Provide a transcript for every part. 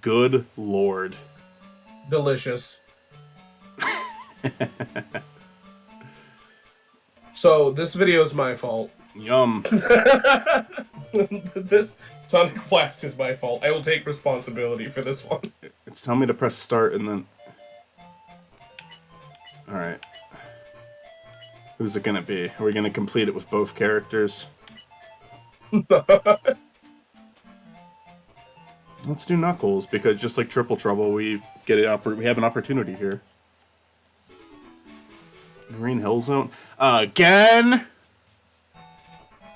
Good lord. Delicious. So, this video is my fault. Yum. This Sonic Blast is my fault. I will take responsibility for this one. It's telling me to press start and then... Alright. Who's it gonna be? Are we gonna complete it with both characters? Let's do Knuckles, because just like Triple Trouble, we have an opportunity here. Green Hill Zone? Again?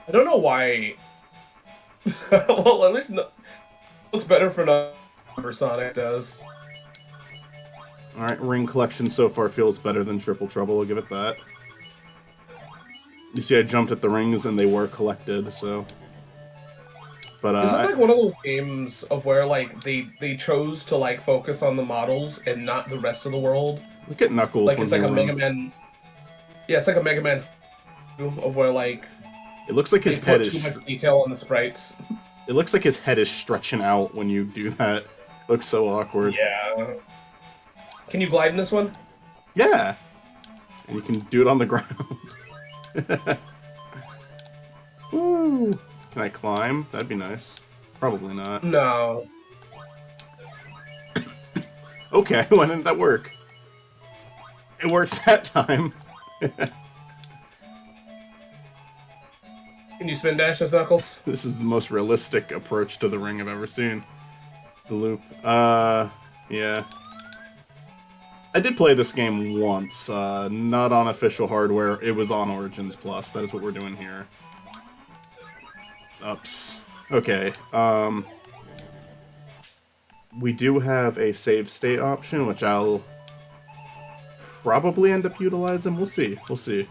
I don't know why. Well, at least looks better for Knuckles Sonic does. Alright, Ring Collection so far feels better than Triple Trouble, I'll give it that. You see, I jumped at the rings and they were collected, so... But, This is like one of those games of where, like, they chose to, like, focus on the models and not the rest of the world. Look at Knuckles. Like, it's like a Mega Man... Yeah, it's like a Mega Man of where, like... It looks like his head is... too much detail on the sprites. It looks like his head is stretching out when you do that. It looks so awkward. Yeah. Can you glide in this one? Yeah. And you can do it on the ground. Woo! Can I climb? That'd be nice. Probably not. No. Okay, why didn't that work? It worked that time. Can you spin dash as Knuckles? This is the most realistic approach to the ring I've ever seen. The loop. Yeah. I did play this game once, not on official hardware. It was on Origins Plus. That is what we're doing here. Ups. Okay, we do have a save state option, which I'll probably end up utilizing. We'll see. We'll see.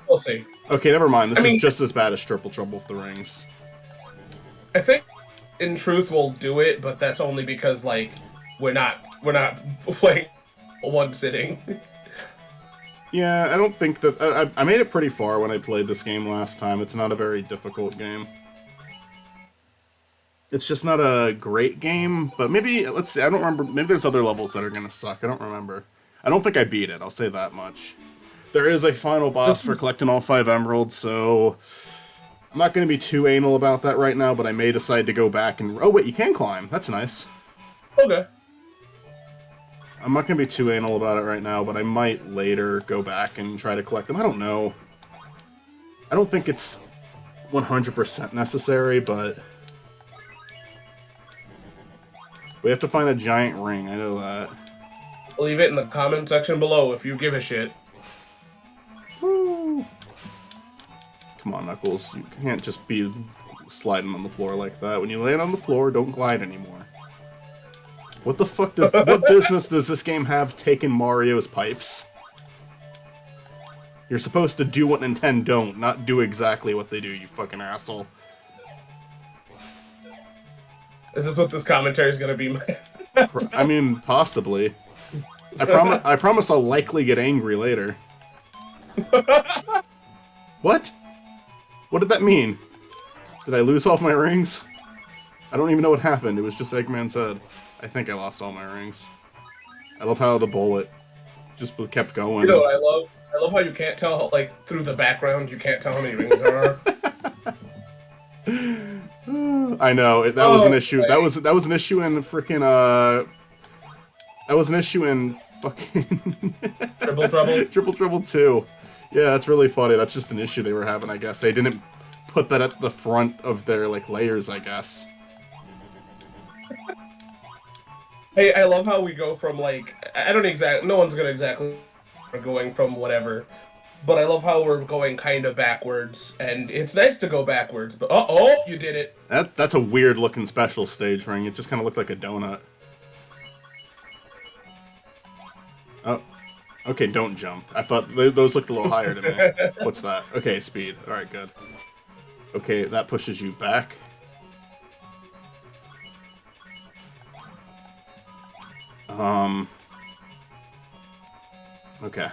We'll see. Okay, never mind. This is just as bad as Triple Trouble with the rings. I think, in truth, we'll do it, but that's only because, like, we're not playing one sitting. Yeah, I don't think that... I made it pretty far when I played this game last time. It's not a very difficult game. It's just not a great game, but maybe... Let's see, I don't remember... Maybe there's other levels that are gonna suck. I don't remember. I don't think I beat it, I'll say that much. There is a final boss for collecting all 5 emeralds, so... I'm not going to be too anal about that right now, but I may decide to go back and... Oh, wait, you can climb. That's nice. Okay. I'm not going to be too anal about it right now, but I might later go back and try to collect them. I don't know. I don't think it's 100% necessary, but... We have to find a giant ring, I know that. Leave it in the comment section below if you give a shit. Woo. Come on, Knuckles. You can't just be sliding on the floor like that. When you land on the floor, don't glide anymore. What the fuck does... What business does this game have taking Mario's pipes? You're supposed to do what Nintendo don't, not do exactly what they do, you fucking asshole. Is this what this commentary is gonna be? I mean, possibly. I promise I'll likely get angry later. What? What did that mean? Did I lose all of my rings? I don't even know what happened. It was just Eggman's head. I think I lost all my rings. I love how the bullet just kept going. You know what I love how you can't tell, like, through the background, you can't tell how many rings there are. I know, that was an issue. That was an issue in freaking that was an issue in fucking Triple Trouble? Triple Trouble 2. Yeah, that's really funny. That's just an issue they were having, I guess. They didn't put that at the front of their, like, layers, I guess. Hey, I love how we go from, like, no one's gonna exactly going from whatever, but I love how we're going kind of backwards, and it's nice to go backwards, but oh, you did it. That's a weird looking special stage ring. It just kind of looked like a donut. Oh, okay, don't jump. I thought those looked a little higher to me. What's that? Okay, speed. Alright, good. Okay, that pushes you back. Okay.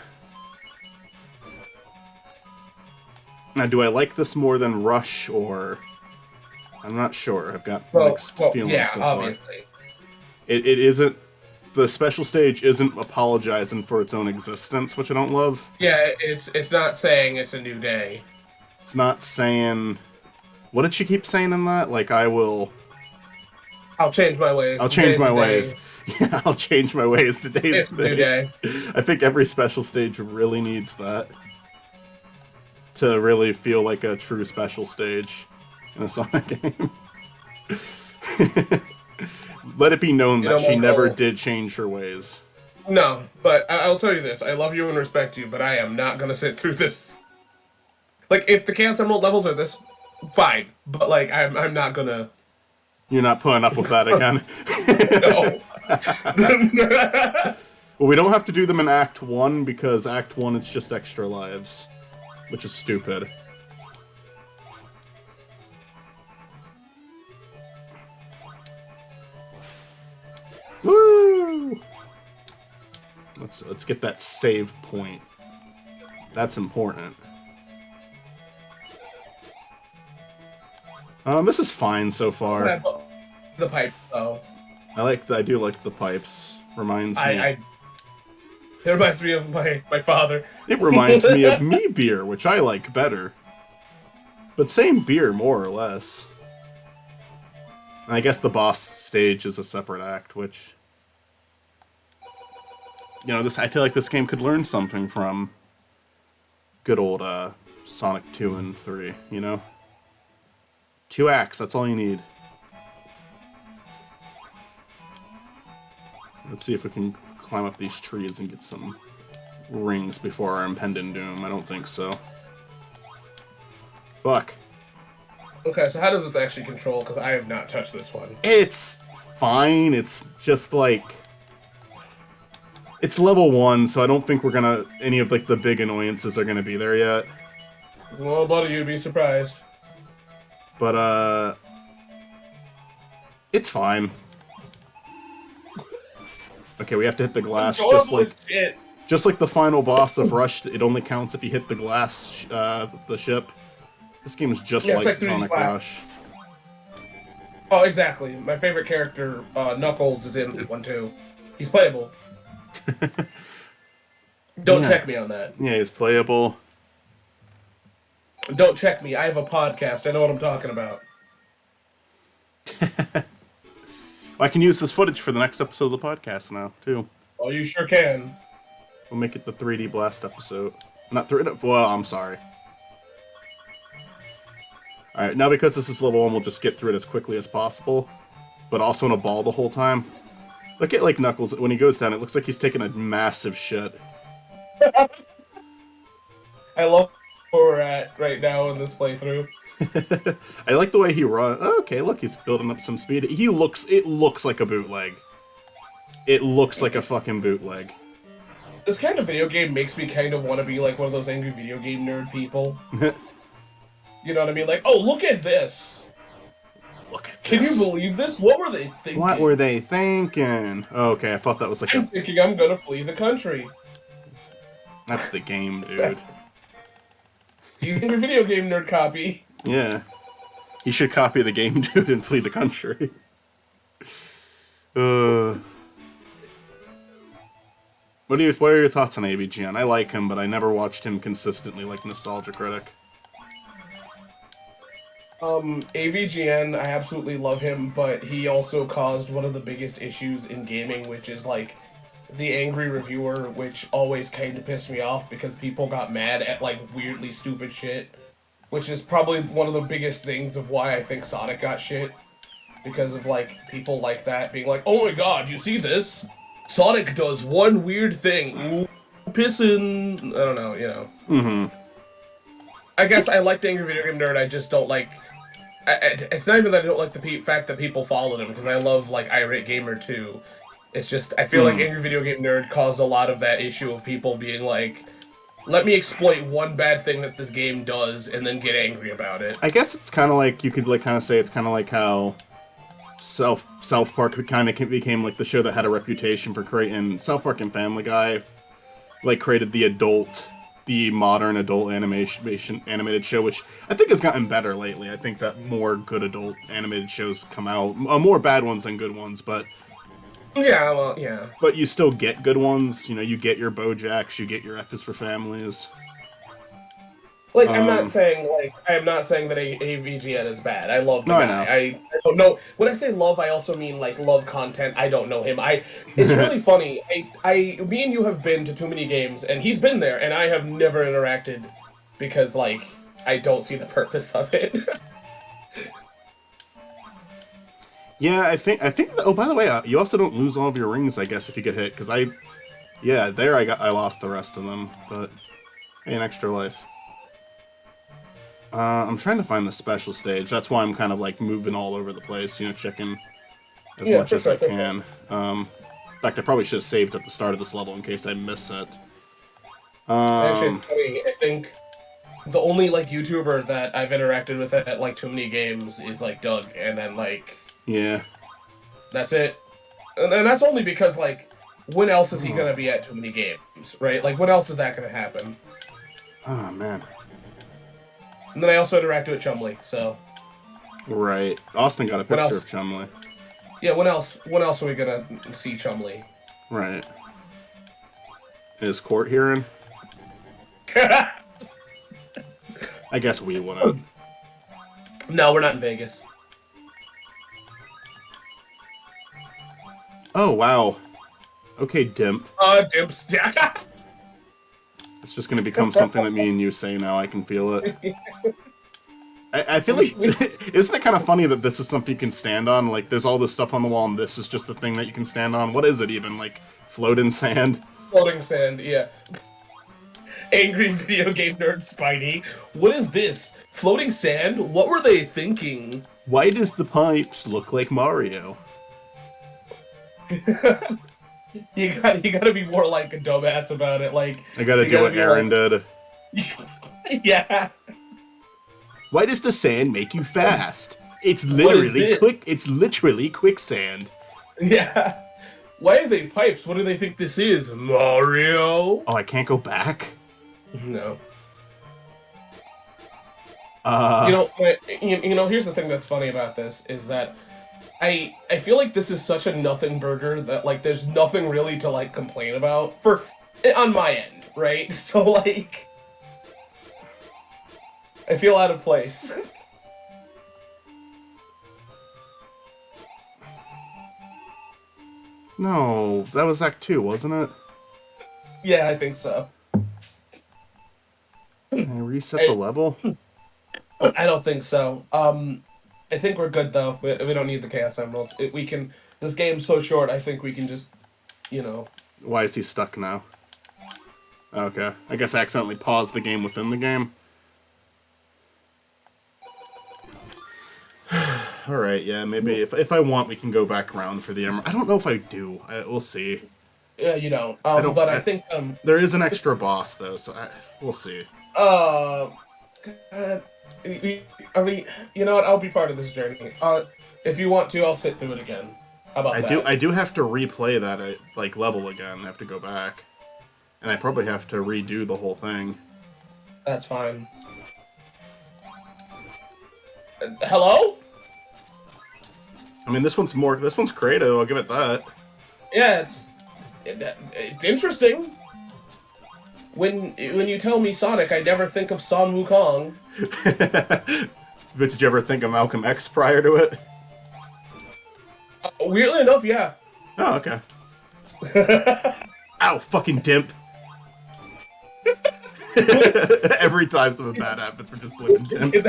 Now, do I like this more than Rush, or... I'm not sure. I've got mixed feelings so far. Obviously. it isn't. The special stage isn't apologizing for its own existence, which I don't love. Yeah, it's not saying it's a new day. It's not saying. What did she keep saying in that? Like, I'll change my ways. I'll change my ways. Yeah, I'll change my ways. Today's the new day. I think every special stage really needs that to really feel like a true special stage in a Sonic game. Let it be known that she never did change her ways. No, but I'll tell you this. I love you and respect you, but I am not going to sit through this. Like, if the Chaos Emerald levels are this, fine. But, like, I'm not going to... You're not putting up with that again? No. Well, we don't have to do them in Act 1, because Act 1 it's just extra lives. Which is stupid. Woo! Let's get that save point. That's important. This is fine so far. The pipe, though. I do like the pipes. Reminds me. It reminds me of my father. It reminds me of me beer, which I like better. But same beer, more or less. And I guess the boss stage is a separate act, which... You know, I feel like this game could learn something from good old Sonic 2 and 3, you know? 2 acts, that's all you need. Let's see if we can climb up these trees and get some rings before our impending doom. I don't think so. Fuck. Okay, so how does this actually control? Because I have not touched this one. It's fine. It's just like... It's level 1, so I don't think we're gonna... Any of, like, the big annoyances are gonna be there yet. Well, buddy, you'd be surprised. But, it's fine. Okay, we have to hit the glass just like the final boss of Rush. It only counts if you hit the glass, the ship. This game is just like Sonic Rush. Oh, exactly. My favorite character, Knuckles, is in one too. He's playable. Don't check me on that. Yeah, he's playable. Don't check me. I have a podcast. I know what I'm talking about. I can use this footage for the next episode of the podcast now, too. Oh, you sure can. We'll make it the 3D Blast episode. Not 3D... Well, I'm sorry. Alright, now because this is level 1, we'll just get through it as quickly as possible. But also in a ball the whole time. Look at, like, Knuckles. When he goes down, it looks like he's taking a massive shit. I love where we're at right now in this playthrough. I like the way he runs. Okay, look, he's building up some speed. It looks like a bootleg. It looks like a fucking bootleg. This kind of video game makes me kind of want to be like one of those angry video game nerd people. You know what I mean? Like, oh, look at this. Look at this. Can you believe this? What were they thinking? What were they thinking? Oh, okay, I thought that was like I'm thinking I'm gonna flee the country. That's the game, dude. You angry video game nerd copy. Yeah. He should copy the game, dude, and flee the country. What are your thoughts on AVGN? I like him, but I never watched him consistently like Nostalgia Critic. AVGN, I absolutely love him, but he also caused one of the biggest issues in gaming, which is, like, the angry reviewer, which always kind of pissed me off because people got mad at, like, weirdly stupid shit. Which is probably one of the biggest things of why I think Sonic got shit. Because of, like, people like that being like, oh my god, you see this? Sonic does one weird thing. Ooh, pissin'. I don't know, you know. Mm-hmm. I guess I like the angry video game nerd, I just don't like... it's not even that I don't like the fact that people followed him, because I love, like, Irate Gamer too. It's just, I feel like angry video game nerd caused a lot of that issue of people being like... Let me exploit one bad thing that this game does, and then get angry about it. I guess it's kind of like, you could like kind of say it's kind of like how South Park kind of became like the show that had a reputation for creating... South Park and Family Guy, like, created the modern adult animated show, which I think has gotten better lately. I think that more good adult animated shows come out. More bad ones than good ones, but Yeah, well, yeah. But you still get good ones. You know, you get your Bojacks, you get your F is for Families. Like, Um, I'm not saying that AVGN is bad. I love the no, I guy. know. I don't know. When I say love, I also mean, like, love content. I don't know him. It's really funny. Me and you have been to too many games, and he's been there, and I have never interacted because, like, I don't see the purpose of it. Yeah, I think. Oh, by the way, you also don't lose all of your rings, I guess, if you get hit. Because yeah, there I lost the rest of them, but hey, an extra life. I'm trying to find the special stage. That's why I'm kind of like moving all over the place, you know, checking as Yeah, much for as I sure, for sure. can. In fact, I probably should have saved at the start of this level in case I miss it. Actually, it's funny. I think the only, like, YouTuber that I've interacted with at like, too many games is, like, Doug, and then, like, Yeah. that's it. And that's only because, like, when else is he gonna be at too many games, right? Like, when else is that gonna happen? Oh man. And then I also interacted with Chumley, so Right. Austin got a what picture else? of Chumley. Yeah, when else? When else are we gonna see Chumley? Right. Is Court hearing? I guess we wouldn't. No, we're not in Vegas. Oh wow. Okay, Dimp. Dips. Yeah. It's just gonna become something that me and you say now. I can feel it. I feel like isn't it kind of funny that this is something you can stand on? Like, there's all this stuff on the wall, and this is just the thing that you can stand on. What is it even? Like, float in sand? Floating sand. Yeah. Angry video game nerd Spidey. What is this? Floating sand? What were they thinking? Why does the pipes look like Mario? You gotta be more like a dumbass about it. Like, I gotta you do gotta what be Aaron like, did. yeah. Why does the sand make you fast? It's What is literally this? quick. It's literally quicksand. Yeah. Why are they pipes? What do they think this is? Mario? Oh, I can't go back. No. Uh, You know, here's the thing that's funny about this is that I feel like this is such a nothing burger that, like, there's nothing really to, like, complain about on my end, right? So, like, I feel out of place. no, that was Act 2, wasn't it? Yeah, I think so. Can I reset the level? I don't think so. I think we're good though. We don't need the Chaos Emeralds. We can. This game's so short. I think we can just, you know. Why is he stuck now? Okay, I guess I accidentally paused the game within the game. Alright, yeah, maybe if I want, we can go back around for the emerald. I don't know if I do. We'll see. Yeah, you don't. don't- But I- I think There is an extra boss, though, so we'll see. God, I mean, you know what? I'll be part of this journey. If you want to, I'll sit through it again. How about that? I do have to replay that, like, level again. I have to go back. And I probably have to redo the whole thing. That's fine. Hello? I mean, this one's creative, I'll give it that. Yeah, it's interesting. When you tell me Sonic, I never think of Son Wukong. But did you ever think of Malcolm X prior to it? Weirdly enough, yeah. Oh, okay. Ow, fucking Dimp. Every time something bad happens, we're just blaming Dimp.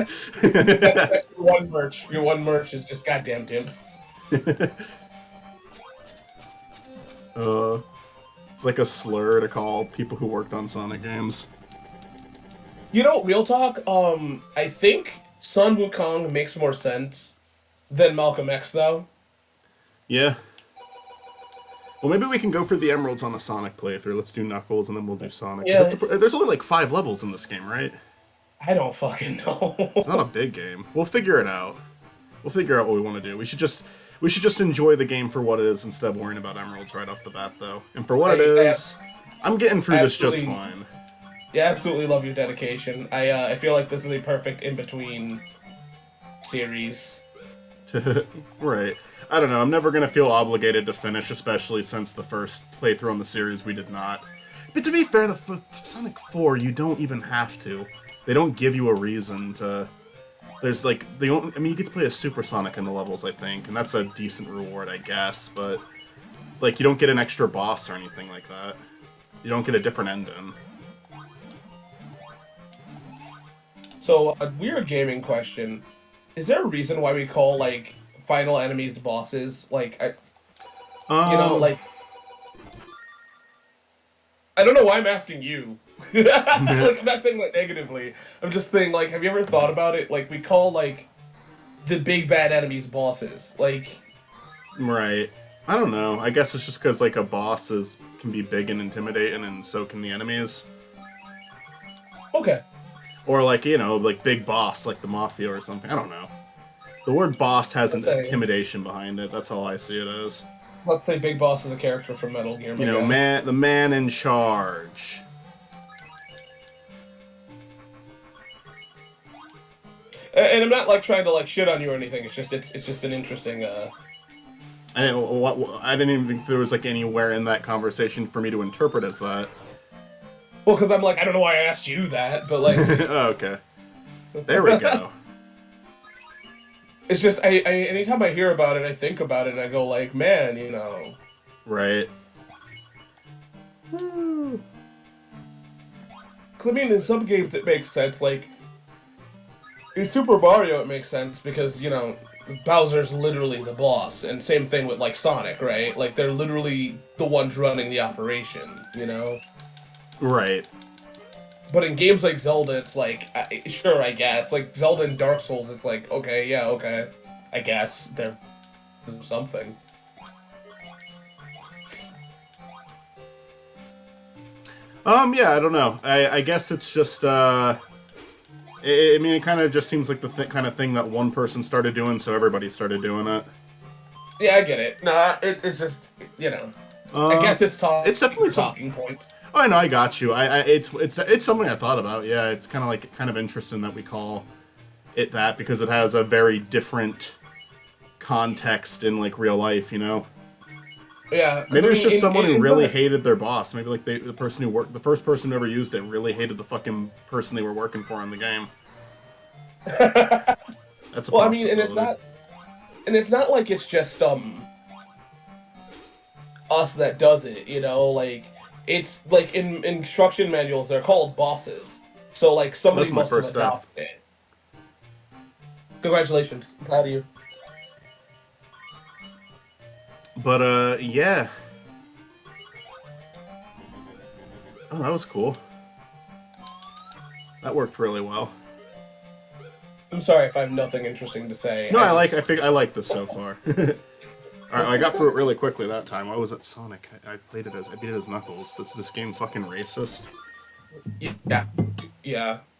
Your one merch is just goddamn dimps. It's like a slur to call people who worked on Sonic games. You know, real talk, I think Sun Wukong makes more sense than Malcolm X, though. Yeah. Well, maybe we can go for the emeralds on a Sonic playthrough. Let's do Knuckles, and then we'll do Sonic. 'Cause Yeah. there's only like 5 levels in this game, right? I don't fucking know. It's not a big game. We'll figure it out. We'll figure out what we want to do. We should just enjoy the game for what it is instead of worrying about emeralds right off the bat, though. And for what it is, I'm getting through this just fine. Yeah, absolutely love your dedication. I feel like this is a perfect in-between series. Right. I don't know. I'm never gonna feel obligated to finish, especially since the first playthrough on the series we did not. But to be fair, the Sonic 4, you don't even have to. They don't give you a reason to. There's like they don't. I mean, you get to play a Super Sonic in the levels, I think, and that's a decent reward, I guess. But like, you don't get an extra boss or anything like that. You don't get a different ending. So, a weird gaming question. Is there a reason why we call, like, final enemies bosses? Like, you know, like... I don't know why I'm asking you. Like, I'm not saying, like, negatively. I'm just saying, like, have you ever thought about it? Like, we call, like, the big bad enemies bosses. Like... Right. I don't know. I guess it's just because, like, a boss can be big and intimidating, and so can the enemies. Okay. Or, like, you know, like, big boss, like the Mafia or something. I don't know. The word boss has an intimidation behind it. That's all I see it as. Let's say Big Boss is a character from Metal Gear. You know, the man in charge. And I'm not, like, trying to, like, shit on you or anything. It's just an interesting, I didn't even think there was, like, anywhere in that conversation for me to interpret as that. Well, because I'm like, I don't know why I asked you that, but, like... Oh, okay. There we go. It's just, anytime I hear about it, I think about it, and I go like, man, you know... Right. Because, I mean, in some games it makes sense, like... In Super Mario it makes sense, because, you know, Bowser's literally the boss, and same thing with, like, Sonic, right? Like, they're literally the ones running the operation, you know? Right. But in games like Zelda, it's like, sure, I guess. Like, Zelda and Dark Souls, it's like, okay, yeah, okay. I guess there's something. Yeah, I don't know. I guess it's just, I mean, it kind of just seems like the kind of thing that one person started doing, so everybody started doing it. Yeah, I get it. Nah, it's just, you know. I guess it's definitely talking points. Oh, I know, I got you. It's something I thought about. Yeah, it's kind of interesting that we call it that because it has a very different context in like real life, you know. Yeah. Maybe it's just someone who really hated their boss. Maybe like the first person who ever used it really hated the fucking person they were working for in the game. That's a well, I mean, and it's not like it's just us that does it, you know, like. It's, like, in instruction manuals, they're called bosses. So, like, somebody must have adopted it. Congratulations. I'm proud of you. But, yeah. Oh, that was cool. That worked really well. I'm sorry if I have nothing interesting to say. No, I like this so far. Alright, I got through it really quickly that time. I was at Sonic. I beat it as Knuckles. This game fucking racist. Yeah. Yeah.